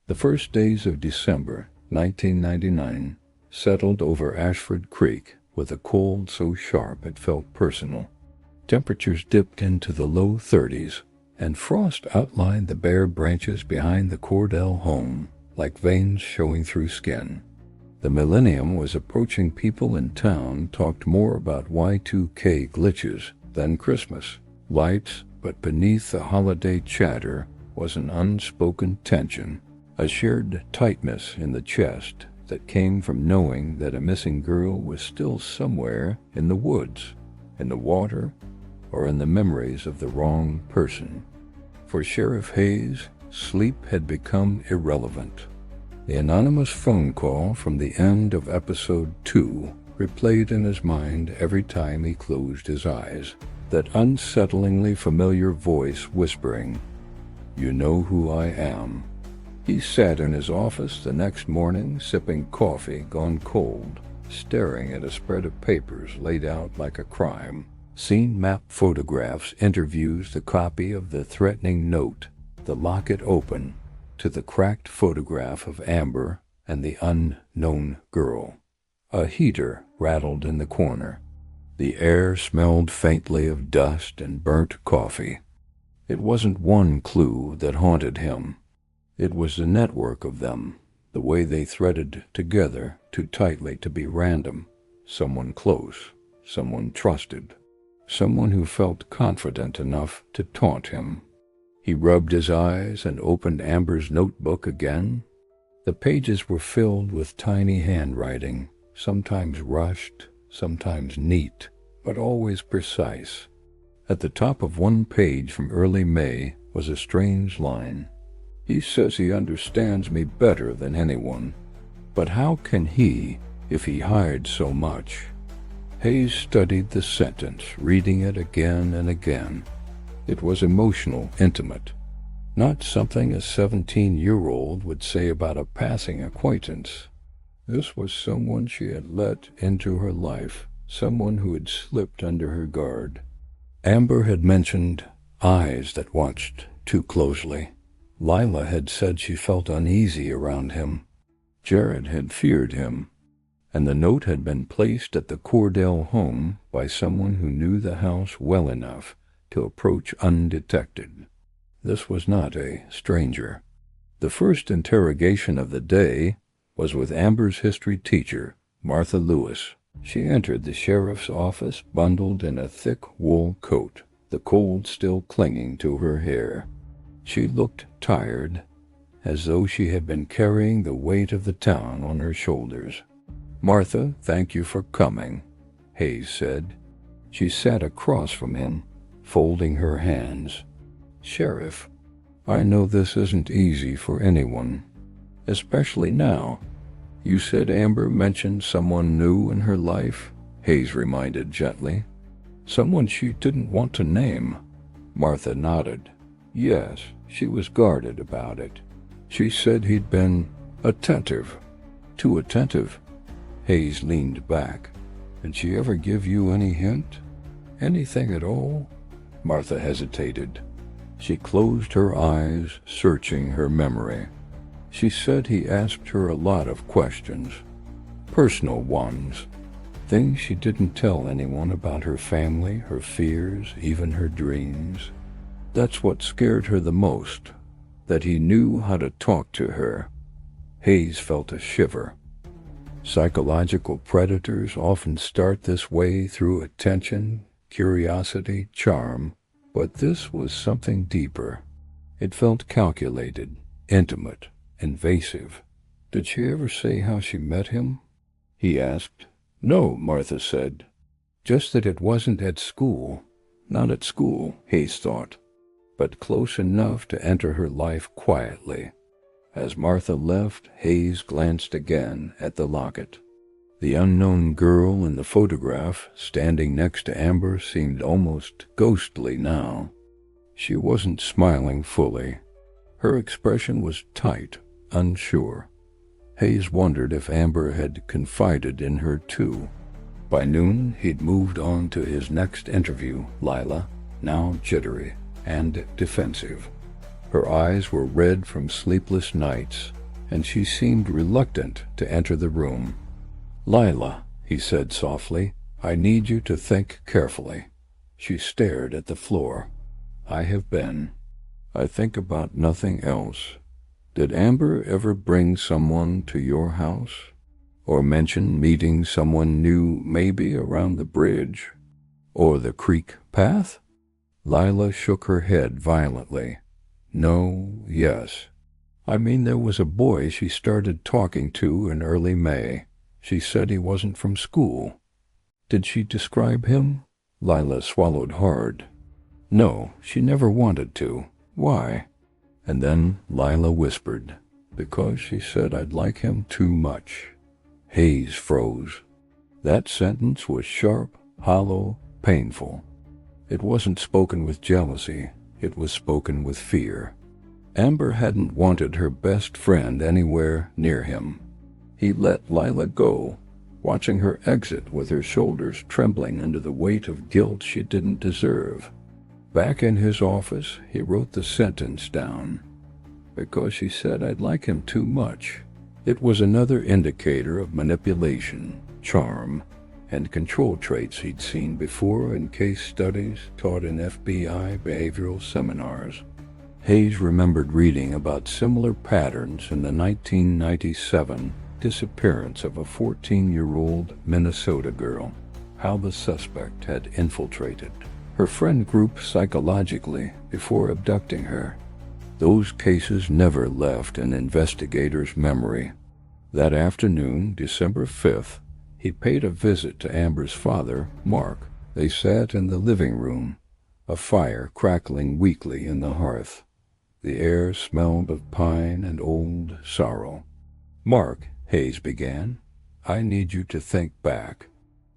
The first days of December 1999 settled over Ashford Creek with a cold so sharp it felt personal. Temperatures dipped into the low 30s, and frost outlined the bare branches behind the Cordell home like veins showing through skin. The millennium was approaching. People in town talked more about Y2K glitches than Christmas lights, but beneath the holiday chatter was an unspoken tension, a shared tightness in the chest that came from knowing that a missing girl was still somewhere in the woods, in the water, or in the memories of the wrong person. For Sheriff Hayes, sleep had become irrelevant. The anonymous phone call from the end of episode 2 replayed in his mind every time he closed his eyes, that unsettlingly familiar voice whispering, "You know who I am." He sat in his office the next morning, sipping coffee gone cold, staring at a spread of papers laid out like a crime. Scene map photographs, interviews, the copy of the threatening note, the locket open, to the cracked photograph of Amber and the unknown girl. A heater rattled in the corner. The air smelled faintly of dust and burnt coffee. It wasn't one clue that haunted him. It was the network of them, the way they threaded together too tightly to be random. Someone close, someone trusted, someone who felt confident enough to taunt him. He rubbed his eyes and opened Amber's notebook again. The pages were filled with tiny handwriting, sometimes rushed, sometimes neat, but always precise. At the top of one page from early May was a strange line. "He says he understands me better than anyone. But how can he, if he hired so much?" Hayes studied the sentence, reading it again and again. It was emotional, intimate. Not something a 17-year-old would say about a passing acquaintance. This was someone she had let into her life, someone who had slipped under her guard. Amber had mentioned eyes that watched too closely. Lila had said she felt uneasy around him. Jared had feared him. And the note had been placed at the Cordell home by someone who knew the house well enough to approach undetected. This was not a stranger. The first interrogation of the day was with Amber's history teacher, Martha Lewis. She entered the sheriff's office bundled in a thick wool coat, the cold still clinging to her hair. She looked tired, as though she had been carrying the weight of the town on her shoulders. "Martha, thank you for coming," Hayes said. She sat across from him, folding her hands. "Sheriff, I know this isn't easy for anyone, especially now. You said Amber mentioned someone new in her life," Hayes reminded gently. "Someone she didn't want to name." Martha nodded. "Yes, she was guarded about it. She said he'd been attentive. Too attentive." Hayes leaned back. "Did she ever give you any hint? Anything at all?" Martha hesitated. She closed her eyes, searching her memory. She said he asked her a lot of questions, personal ones, things she didn't tell anyone about her family, her fears, even her dreams. That's what scared her the most, that he knew how to talk to her. Hayes felt a shiver. Psychological predators often start this way, through attention, curiosity, charm, but this was something deeper. It felt calculated, intimate, invasive. "Did she ever say how she met him?" he asked. "No," Martha said. "Just that it wasn't at school." Not at school, Hayes thought, but close enough to enter her life quietly. As Martha left, Hayes glanced again at the locket. The unknown girl in the photograph, standing next to Amber, seemed almost ghostly now. She wasn't smiling fully. Her expression was tight, unsure. Hayes wondered if Amber had confided in her too. By noon, he'd moved on to his next interview, Lila, now jittery and defensive. Her eyes were red from sleepless nights, and she seemed reluctant to enter the room. "Lila," he said softly, "I need you to think carefully." She stared at the floor. "I have been. I think about nothing else. Did Amber ever bring someone to your house? Or mention meeting someone new, maybe around the bridge? Or the creek path?" Lila shook her head violently. "No, yes. I mean, there was a boy she started talking to in early May. She said he wasn't from school." "Did she describe him?" Lila swallowed hard. "No, she never wanted to. Why?" And then Lila whispered, "Because she said I'd like him too much." Hayes froze. That sentence was sharp, hollow, painful. It wasn't spoken with jealousy. It was spoken with fear. Amber hadn't wanted her best friend anywhere near him. He let Lila go, watching her exit with her shoulders trembling under the weight of guilt she didn't deserve. Back in his office, he wrote the sentence down. "Because she said I'd like him too much." It was another indicator of manipulation, charm, and control traits he'd seen before in case studies taught in FBI behavioral seminars. Hayes remembered reading about similar patterns in the 1997 disappearance of a 14-year-old Minnesota girl, how the suspect had infiltrated her friend group psychologically before abducting her. Those cases never left an investigator's memory. That afternoon, December 5th, he paid a visit to Amber's father, Mark. They sat in the living room, a fire crackling weakly in the hearth. The air smelled of pine and old sorrow. "Mark," Hayes began, "I need you to think back.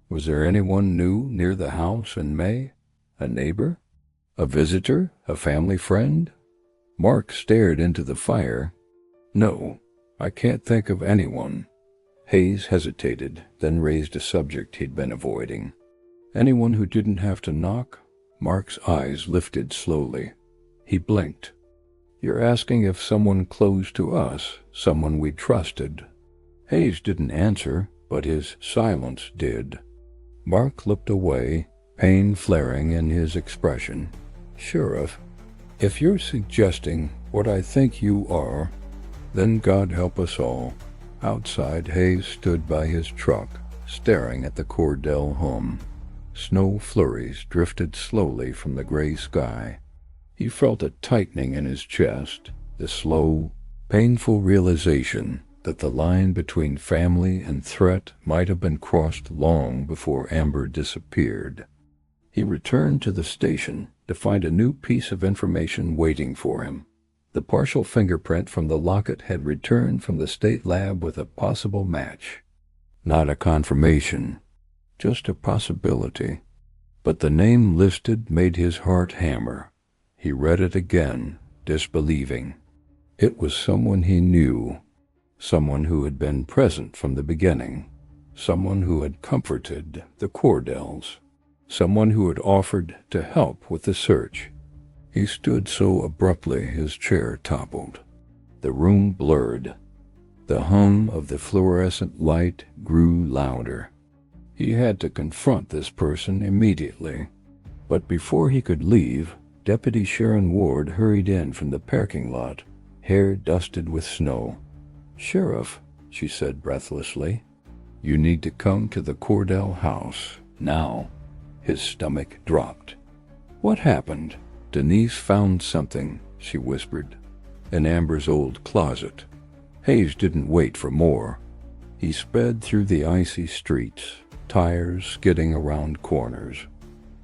Was there anyone new near the house in May? A neighbor? A visitor? A family friend?" Mark stared into the fire. "No, I can't think of anyone." Hayes hesitated, then raised a subject he'd been avoiding. "Anyone who didn't have to knock?" Mark's eyes lifted slowly. He blinked. "You're asking if someone close to us, someone we trusted." Hayes didn't answer, but his silence did. Mark looked away, pain flaring in his expression. "Sheriff, if you're suggesting what I think you are, then God help us all." Outside, Hayes stood by his truck, staring at the Cordell home. Snow flurries drifted slowly from the gray sky. He felt a tightening in his chest, the slow, painful realization that the line between family and threat might have been crossed long before Amber disappeared. He returned to the station to find a new piece of information waiting for him. The partial fingerprint from the locket had returned from the state lab with a possible match. Not a confirmation, just a possibility. But the name listed made his heart hammer. He read it again, disbelieving. It was someone he knew, someone who had been present from the beginning, someone who had comforted the Cordells, someone who had offered to help with the search. He stood so abruptly his chair toppled. The room blurred. The hum of the fluorescent light grew louder. He had to confront this person immediately. But before he could leave, Deputy Sharon Ward hurried in from the parking lot, hair dusted with snow. "Sheriff," she said breathlessly, "you need to come to the Cordell house, now." His stomach dropped. "What happened?" "Denise found something," she whispered, "in Amber's old closet." Hayes didn't wait for more. He sped through the icy streets, tires skidding around corners.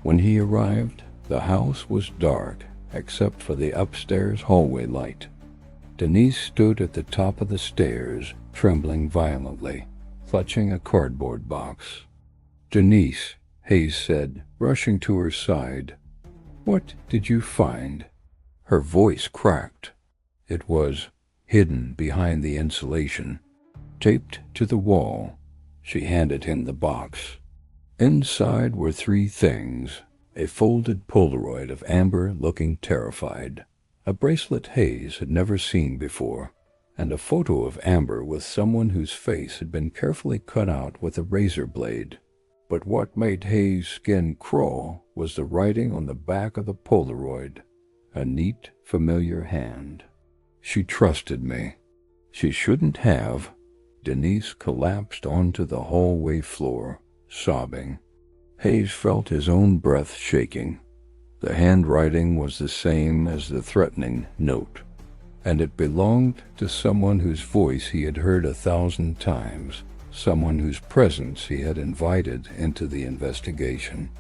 When he arrived, the house was dark, except for the upstairs hallway light. Denise stood at the top of the stairs, trembling violently, clutching a cardboard box. "Denise," Hayes said, rushing to her side. "What did you find?" Her voice cracked. It was hidden behind the insulation, taped to the wall. She handed him the box. Inside were 3 things: a folded Polaroid of Amber looking terrified, a bracelet Hayes had never seen before, and a photo of Amber with someone whose face had been carefully cut out with a razor blade. But what made Hayes' skin crawl was the writing on the back of the Polaroid, a neat, familiar hand. She trusted me. She shouldn't have. Denise collapsed onto the hallway floor, sobbing. Hayes felt his own breath shaking. The handwriting was the same as the threatening note, and it belonged to someone whose voice he had heard 1,000 times, someone whose presence he had invited into the investigation.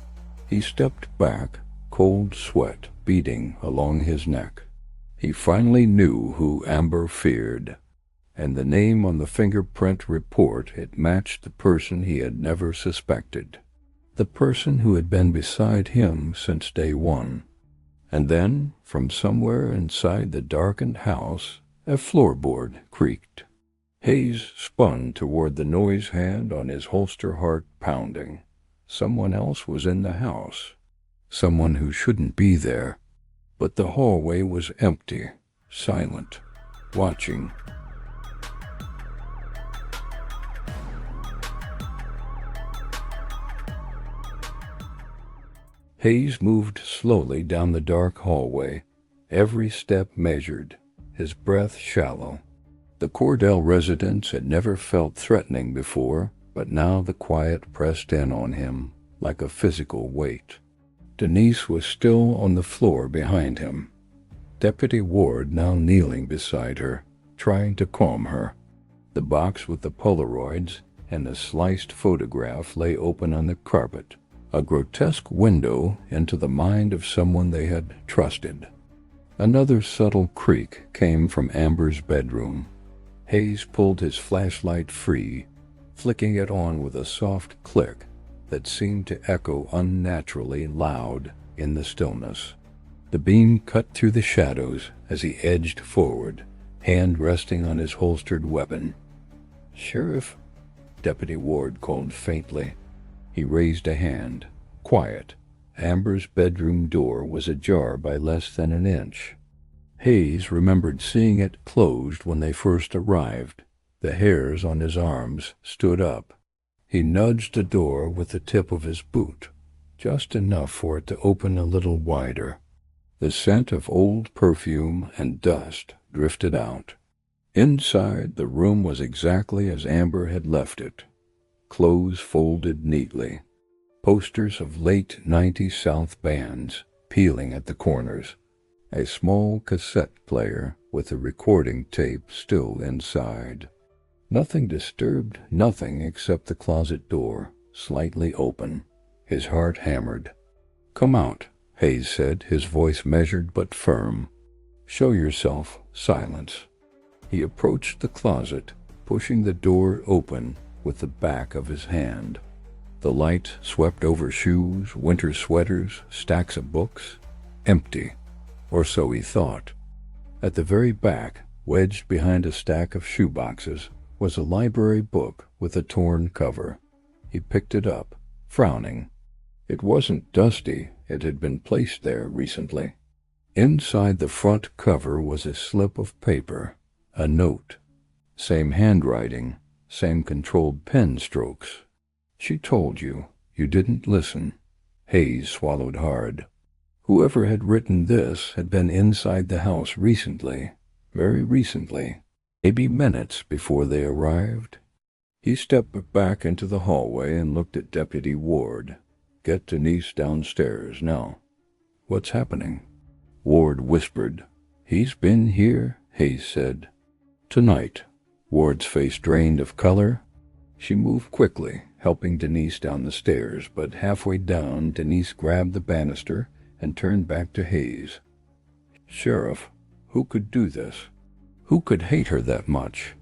He stepped back, cold sweat beating along his neck. He finally knew who Amber feared, and the name on the fingerprint report had matched the person he had never suspected. The person who had been beside him since day one. And then, from somewhere inside the darkened house, a floorboard creaked. Hayes spun toward the noise had on his holster, heart pounding. Someone else was in the house. Someone who shouldn't be there. But the hallway was empty, silent, watching. Hayes moved slowly down the dark hallway, every step measured, his breath shallow. The Cordell residence had never felt threatening before, but now the quiet pressed in on him like a physical weight. Denise was still on the floor behind him. Deputy Ward now kneeling beside her, trying to calm her. The box with the Polaroids and the sliced photograph lay open on the carpet, a grotesque window into the mind of someone they had trusted. Another subtle creak came from Amber's bedroom. Hayes pulled his flashlight free, flicking it on with a soft click that seemed to echo unnaturally loud in the stillness. The beam cut through the shadows as he edged forward, hand resting on his holstered weapon. "Sheriff," Deputy Ward called faintly. He raised a hand. Quiet. Amber's bedroom door was ajar by less than an inch. Hayes remembered seeing it closed when they first arrived. The hairs on his arms stood up. He nudged the door with the tip of his boot, just enough for it to open a little wider. The scent of old perfume and dust drifted out. Inside, the room was exactly as Amber had left it. Clothes folded neatly. Posters of late '90s South bands peeling at the corners. A small cassette player with a recording tape still inside. Nothing disturbed, nothing except the closet door, slightly open. His heart hammered. "Come out," Hayes said, his voice measured but firm. "Show yourself." Silence. He approached the closet, pushing the door open with the back of his hand. The light swept over shoes, winter sweaters, stacks of books. Empty. Or so he thought. At the very back, wedged behind a stack of shoeboxes, was a library book with a torn cover. He picked it up, frowning. It wasn't dusty, it had been placed there recently. Inside the front cover was a slip of paper, a note. Same handwriting, same controlled pen strokes. "She told you. You didn't listen." Hayes swallowed hard. Whoever had written this had been inside the house recently, very recently, maybe minutes before they arrived. He stepped back into the hallway and looked at Deputy Ward. "Get Denise downstairs now." "What's happening?" Ward whispered. "He's been here," Hayes said. "Tonight." Ward's face drained of color. She moved quickly, helping Denise down the stairs, but halfway down, Denise grabbed the banister and turned back to Hayes. "Sheriff, who could do this? Who could hate her that much?"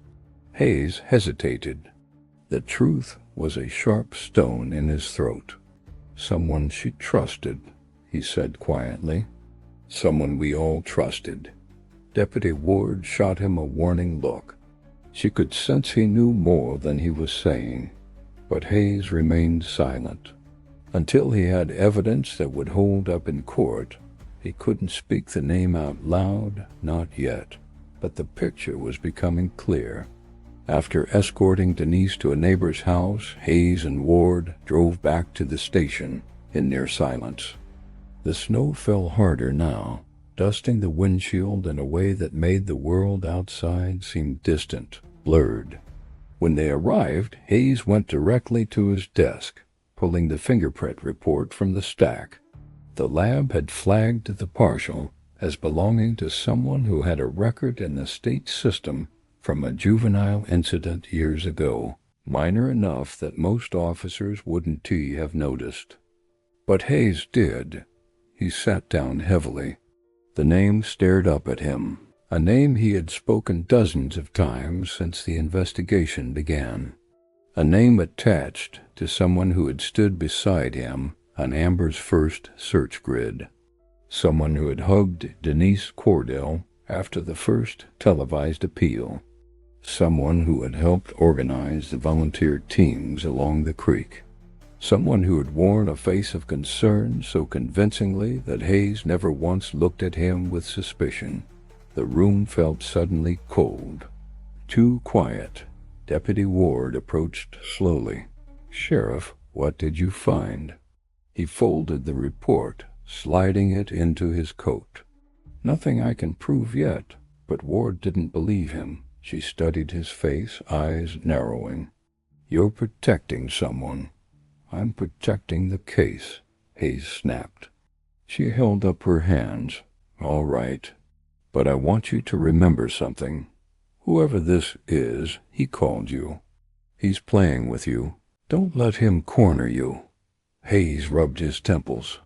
Hayes hesitated. The truth was a sharp stone in his throat. "Someone she trusted," he said quietly. "Someone we all trusted." Deputy Ward shot him a warning look. She could sense he knew more than he was saying, but Hayes remained silent. Until he had evidence that would hold up in court, he couldn't speak the name out loud, not yet. but the picture was becoming clear. After escorting Denise to a neighbor's house, Hayes and Ward drove back to the station in near silence. The snow fell harder now, dusting the windshield in a way that made the world outside seem distant, blurred. When they arrived, Hayes went directly to his desk, pulling the fingerprint report from the stack. The lab had flagged the partial as belonging to someone who had a record in the state system from a juvenile incident years ago, minor enough that most officers wouldn't have noticed. But Hayes did. He sat down heavily. The name stared up at him, a name he had spoken dozens of times since the investigation began. A name attached to someone who had stood beside him on Amber's first search grid. Someone who had hugged Denise Cordell after the first televised appeal. Someone who had helped organize the volunteer teams along the creek. Someone who had worn a face of concern so convincingly that Hayes never once looked at him with suspicion. The room felt suddenly cold. Too quiet. Deputy Ward approached slowly. "Sheriff, what did you find?" He folded the report, sliding it into his coat. "Nothing I can prove yet," but Ward didn't believe him. She studied his face, eyes narrowing. "You're protecting someone." "I'm protecting the case," Hayes snapped. She held up her hands. "All right. But I want you to remember something. Whoever this is, he called you. He's playing with you. Don't let him corner you." Hayes rubbed his temples.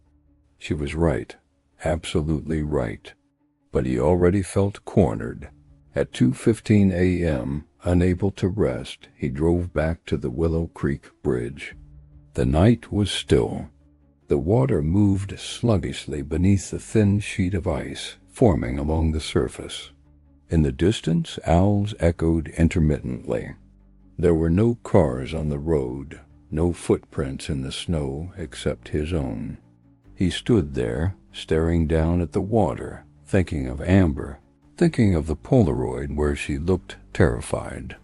She was right. Absolutely right. But he already felt cornered. At 2:15 a.m., unable to rest, he drove back to the Willow Creek bridge. The night was still. The water moved sluggishly beneath the thin sheet of ice forming along the surface. In the distance, owls echoed intermittently. There were no cars on the road, no footprints in the snow except his own. He stood there, staring down at the water, thinking of Amber, thinking of the Polaroid where she looked terrified,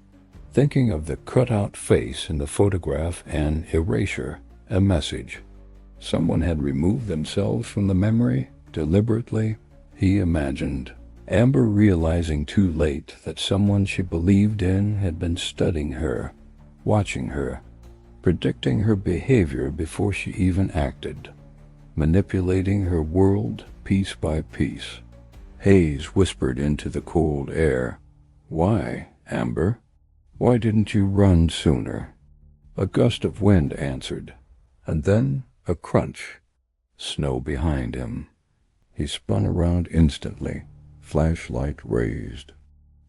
thinking of the cut-out face in the photograph, an erasure, a message. Someone had removed themselves from the memory, deliberately, he imagined. Amber realizing too late that someone she believed in had been studying her, watching her, predicting her behavior before she even acted, manipulating her world piece by piece. Hayes whispered into the cold air, "Why, Amber? Why didn't you run sooner?" A gust of wind answered, and then a crunch. Snow behind him. He spun around instantly, flashlight raised.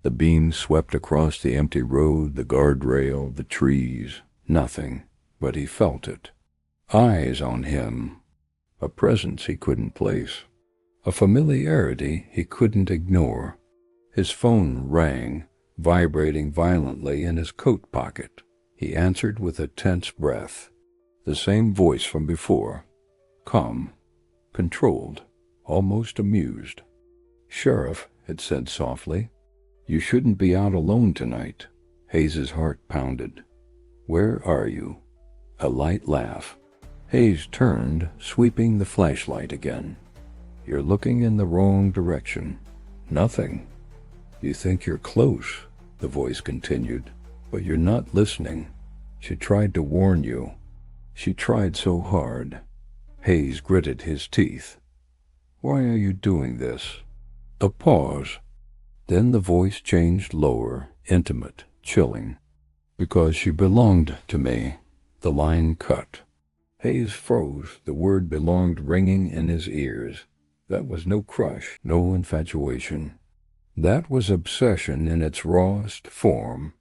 The beam swept across the empty road, the guardrail, the trees. Nothing, but he felt it. Eyes on him. A presence he couldn't place. A familiarity he couldn't ignore. His phone rang, vibrating violently in his coat pocket. He answered with a tense breath. The same voice from before. Calm, controlled, almost amused. "Sheriff," it said softly, "you shouldn't be out alone tonight." Hayes's heart pounded. "Where are you?" A light laugh. Hayes turned, sweeping the flashlight again. "You're looking in the wrong direction. Nothing. You think you're close," the voice continued, "but you're not listening. She tried to warn you. She tried so hard." Hayes gritted his teeth. "Why are you doing this?" A pause. Then the voice changed lower, intimate, chilling. "Because she belonged to me." The line cut. Hayes froze, the word belonged ringing in his ears. That was no crush, no infatuation. That was obsession in its rawest form.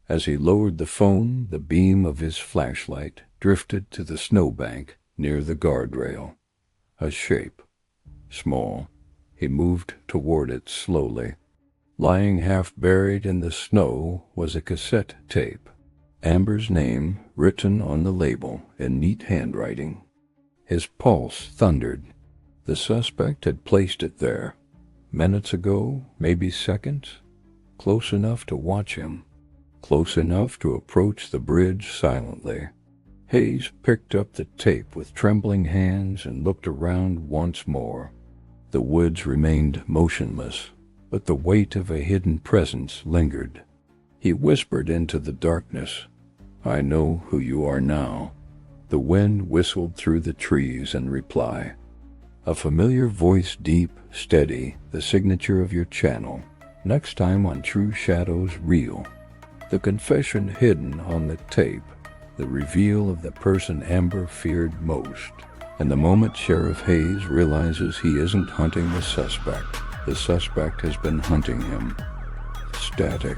As he lowered the phone, the beam of his flashlight drifted to the snowbank near the guardrail. A shape. Small. He moved toward it slowly. Lying half buried in the snow was a cassette tape. Amber's name written on the label in neat handwriting. His pulse thundered. The suspect had placed it there. Minutes ago, maybe seconds. close enough to watch him, close enough to approach the bridge silently. Hayes picked up the tape with trembling hands and looked around once more. The woods remained motionless, but the weight of a hidden presence lingered. He whispered into the darkness, "I know who you are now." The wind whistled through the trees in reply. A familiar voice, deep, steady, the signature of your channel. Next time on TrueShadows Reel. The confession hidden on the tape, the reveal of the person Amber feared most. And the moment Sheriff Hayes realizes he isn't hunting the suspect has been hunting him. Static.